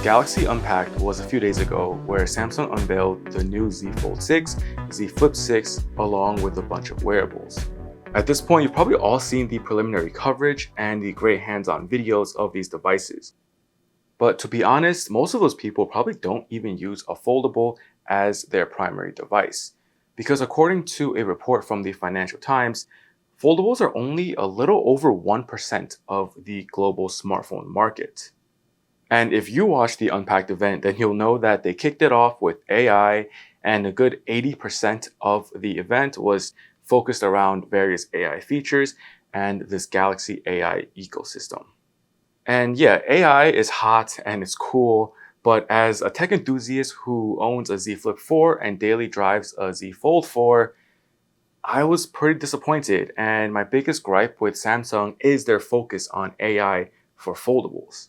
Galaxy Unpacked was a few days ago where Samsung unveiled the new Z Fold 6, Z Flip 6, along with a bunch of wearables. At this point, you've probably all seen the preliminary coverage and the great hands-on videos of these devices. But to be honest, most of those people probably don't even use a foldable as their primary device. Because according to a report from the Financial Times, foldables are only a little over 1% of the global smartphone market. And if you watched the Unpacked event, then you'll know that they kicked it off with AI, and a good 80% of the event was focused around various AI features and this Galaxy AI ecosystem. And yeah, AI is hot and it's cool, but as a tech enthusiast who owns a Z Flip 4 and daily drives a Z Fold 4, I was pretty disappointed, and my biggest gripe with Samsung is their focus on AI for foldables.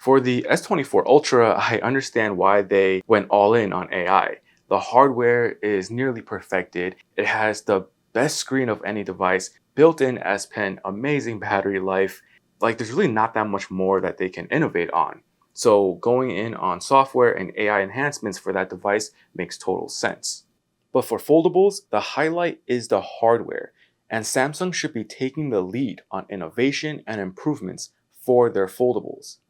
For the S24 Ultra, I understand why they went all in on AI. The hardware is nearly perfected. It has the best screen of any device, built-in S Pen, amazing battery life. Like, there's really not that much more that they can innovate on. So going in on software and AI enhancements for that device makes total sense. But for foldables, the highlight is the hardware, and Samsung should be taking the lead on innovation and improvements for their foldables.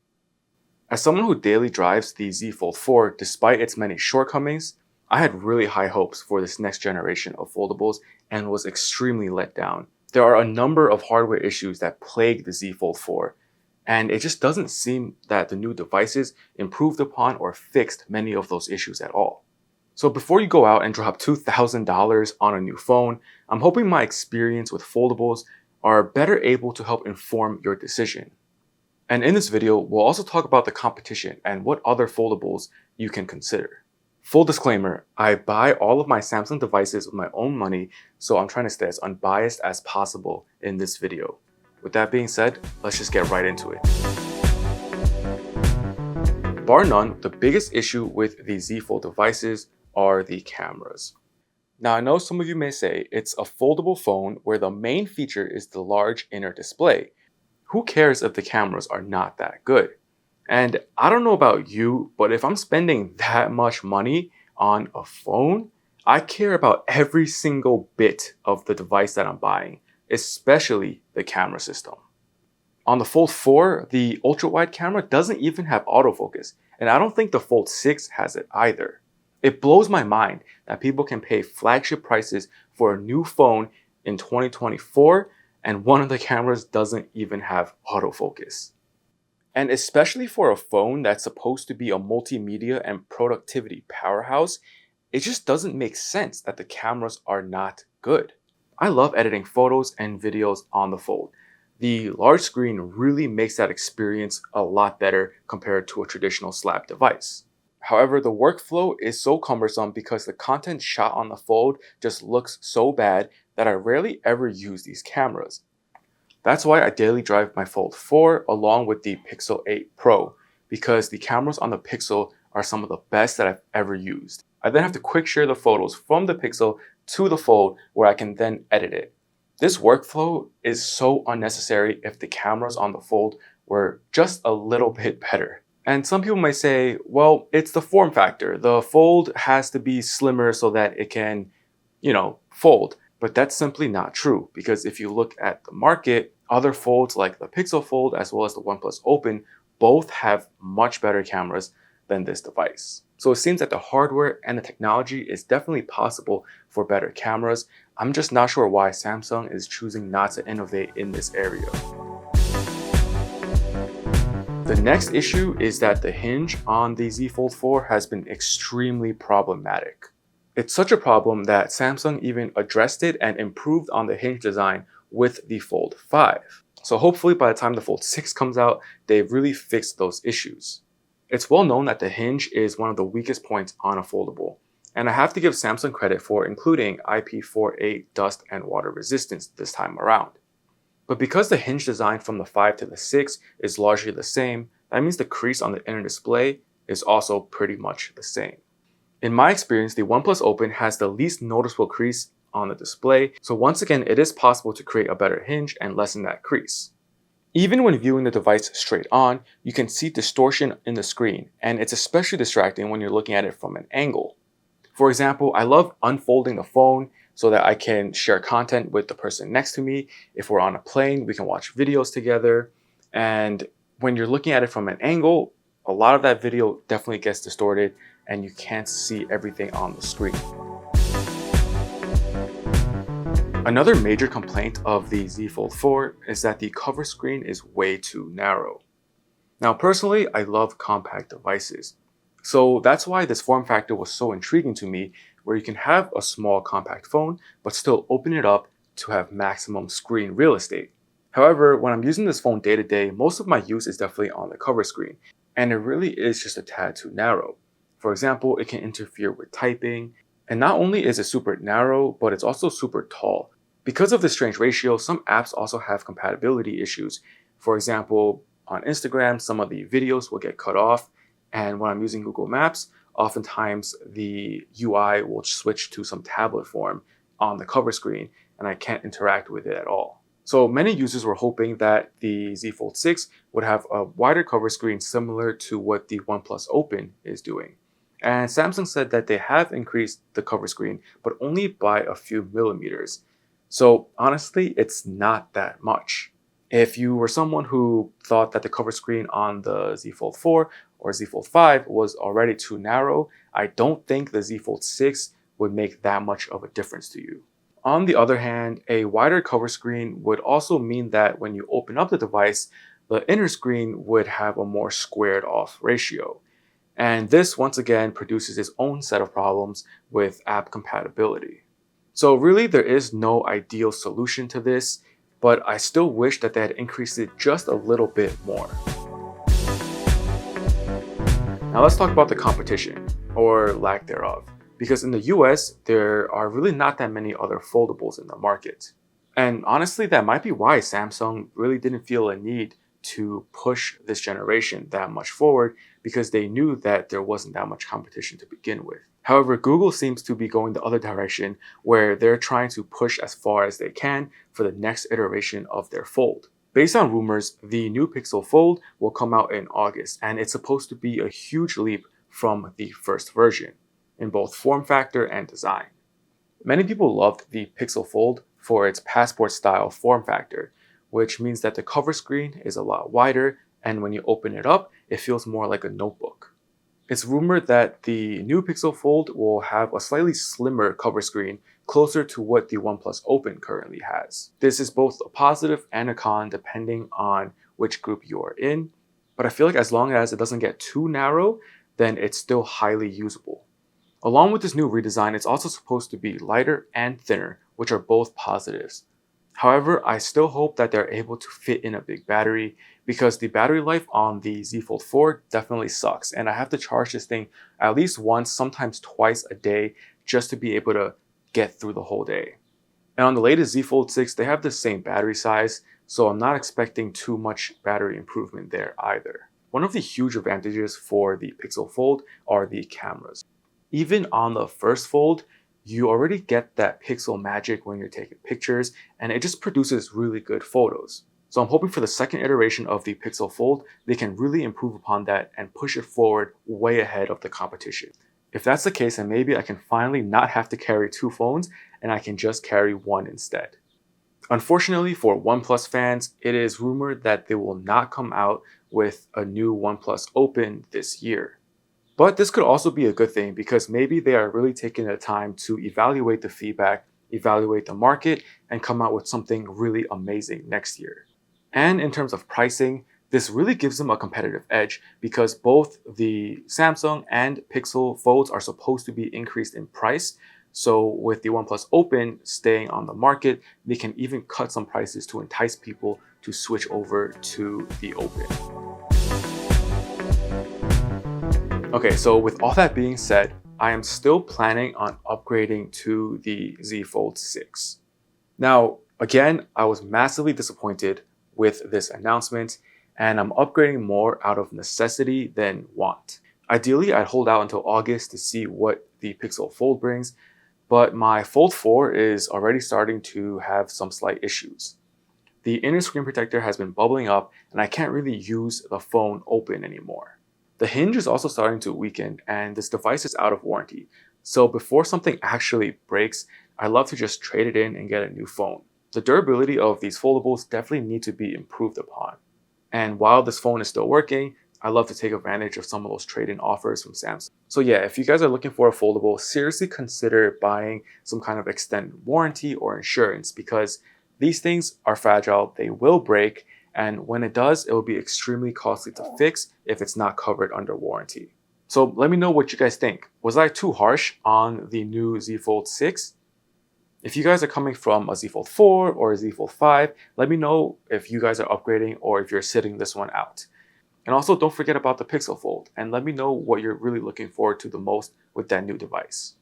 As someone who daily drives the Z Fold 4, despite its many shortcomings, I had really high hopes for this next generation of foldables and was extremely let down. There are a number of hardware issues that plague the Z Fold 4, and it just doesn't seem that the new devices improved upon or fixed many of those issues at all. So before you go out and drop $2,000 on a new phone, I'm hoping my experience with foldables are better able to help inform your decision. And in this video, we'll also talk about the competition and what other foldables you can consider. Full disclaimer, I buy all of my Samsung devices with my own money, so I'm trying to stay as unbiased as possible in this video. With that being said, let's just get right into it. Bar none, the biggest issue with the Z Fold devices are the cameras. Now, I know some of you may say it's a foldable phone where the main feature is the large inner display. Who cares if the cameras are not that good? And I don't know about you, but if I'm spending that much money on a phone, I care about every single bit of the device that I'm buying, especially the camera system. On the Fold 4, the ultra-wide camera doesn't even have autofocus, and I don't think the Fold 6 has it either. It blows my mind that people can pay flagship prices for a new phone in 2024 and one of the cameras doesn't even have autofocus. And especially for a phone that's supposed to be a multimedia and productivity powerhouse, it just doesn't make sense that the cameras are not good. I love editing photos and videos on the Fold. The large screen really makes that experience a lot better compared to a traditional slab device. However, the workflow is so cumbersome because the content shot on the Fold just looks so bad that I rarely ever use these cameras. That's why I daily drive my Fold 4 along with the Pixel 8 Pro, because the cameras on the Pixel are some of the best that I've ever used. I then have to quick share the photos from the Pixel to the Fold where I can then edit it. This workflow is so unnecessary if the cameras on the Fold were just a little bit better. And some people may say, well, it's the form factor. The Fold has to be slimmer so that it can, fold. But that's simply not true, because if you look at the market, other folds like the Pixel Fold as well as the OnePlus Open both have much better cameras than this device. So it seems that the hardware and the technology is definitely possible for better cameras. I'm just not sure why Samsung is choosing not to innovate in this area. The next issue is that the hinge on the Z Fold 4 has been extremely problematic. It's such a problem that Samsung even addressed it and improved on the hinge design with the Fold 5. So hopefully by the time the Fold 6 comes out, they've really fixed those issues. It's well known that the hinge is one of the weakest points on a foldable, and I have to give Samsung credit for including IP48 dust and water resistance this time around. But because the hinge design from the 5 to the 6 is largely the same, that means the crease on the inner display is also pretty much the same. In my experience, the OnePlus Open has the least noticeable crease on the display, so once again, it is possible to create a better hinge and lessen that crease. Even when viewing the device straight on, you can see distortion in the screen, and it's especially distracting when you're looking at it from an angle. For example, I love unfolding the phone so that I can share content with the person next to me. If we're on a plane, we can watch videos together. And when you're looking at it from an angle, a lot of that video definitely gets distorted and you can't see everything on the screen. Another major complaint of the Z Fold 4 is that the cover screen is way too narrow. Now, personally, I love compact devices. So that's why this form factor was so intriguing to me, where you can have a small compact phone, but still open it up to have maximum screen real estate. However, when I'm using this phone day to day, most of my use is definitely on the cover screen, and it really is just a tad too narrow. For example, it can interfere with typing, and not only is it super narrow, but it's also super tall. Because of this strange ratio, some apps also have compatibility issues. For example, on Instagram, some of the videos will get cut off, and when I'm using Google Maps, oftentimes the UI will switch to some tablet form on the cover screen, and I can't interact with it at all. So many users were hoping that the Z Fold 6 would have a wider cover screen similar to what the OnePlus Open is doing. And Samsung said that they have increased the cover screen, but only by a few millimeters. So honestly, it's not that much. If you were someone who thought that the cover screen on the Z Fold 4 or Z Fold 5 was already too narrow, I don't think the Z Fold 6 would make that much of a difference to you. On the other hand, a wider cover screen would also mean that when you open up the device, the inner screen would have a more squared off ratio. And this once again produces its own set of problems with app compatibility. So really there is no ideal solution to this, but I still wish that they had increased it just a little bit more. Now let's talk about the competition, or lack thereof, because in the US, there are really not that many other foldables in the market. And honestly, that might be why Samsung really didn't feel a need to push this generation that much forward, because they knew that there wasn't that much competition to begin with. However, Google seems to be going the other direction, where they're trying to push as far as they can for the next iteration of their Fold. Based on rumors, the new Pixel Fold will come out in August, and it's supposed to be a huge leap from the first version, in both form factor and design. Many people loved the Pixel Fold for its passport-style form factor, which means that the cover screen is a lot wider, and when you open it up, it feels more like a notebook. It's rumored that the new Pixel Fold will have a slightly slimmer cover screen, closer to what the OnePlus Open currently has. This is both a positive and a con depending on which group you are in, but I feel like as long as it doesn't get too narrow, then it's still highly usable. Along with this new redesign, it's also supposed to be lighter and thinner, which are both positives. However, I still hope that they're able to fit in a big battery, because the battery life on the Z Fold 4 definitely sucks, and I have to charge this thing at least once, sometimes twice a day, just to be able to get through the whole day. And on the latest Z Fold 6, they have the same battery size, so I'm not expecting too much battery improvement there either. One of the huge advantages for the Pixel Fold are the cameras. Even on the first Fold, you already get that pixel magic when you're taking pictures, and it just produces really good photos. So I'm hoping for the second iteration of the Pixel Fold, they can really improve upon that and push it forward way ahead of the competition. If that's the case, then maybe I can finally not have to carry two phones and I can just carry one instead. Unfortunately for OnePlus fans, it is rumored that they will not come out with a new OnePlus Open this year. But this could also be a good thing, because maybe they are really taking the time to evaluate the feedback, evaluate the market, and come out with something really amazing next year. And in terms of pricing, this really gives them a competitive edge, because both the Samsung and Pixel Folds are supposed to be increased in price. So with the OnePlus Open staying on the market, they can even cut some prices to entice people to switch over to the Open. Okay, so with all that being said, I am still planning on upgrading to the Z Fold 6. Now, again, I was massively disappointed with this announcement, and I'm upgrading more out of necessity than want. Ideally, I'd hold out until August to see what the Pixel Fold brings, but my Fold 4 is already starting to have some slight issues. the inner screen protector has been bubbling up and I can't really use the phone open anymore. The hinge is also starting to weaken and this device is out of warranty. So before something actually breaks, I love to just trade it in and get a new phone. The durability of these foldables definitely need to be improved upon. And while this phone is still working, I love to take advantage of some of those trade-in offers from Samsung. So yeah, if you guys are looking for a foldable, seriously consider buying some kind of extended warranty or insurance because these things are fragile, they will break, and when it does, it will be extremely costly to fix if it's not covered under warranty. So let me know what you guys think. Was I too harsh on the new Z Fold 6? If you guys are coming from a Z Fold 4 or a Z Fold 5, let me know if you guys are upgrading or if you're sitting this one out. And also don't forget about the Pixel Fold and let me know what you're really looking forward to the most with that new device.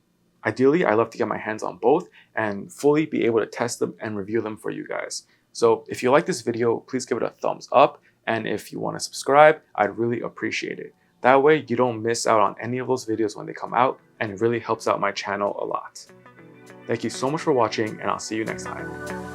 Ideally, I love to get my hands on both and fully be able to test them and review them for you guys. So if you like this video, please give it a thumbs up. And if you want to subscribe, I'd really appreciate it. That way you don't miss out on any of those videos when they come out and it really helps out my channel a lot. Thank you so much for watching and I'll see you next time.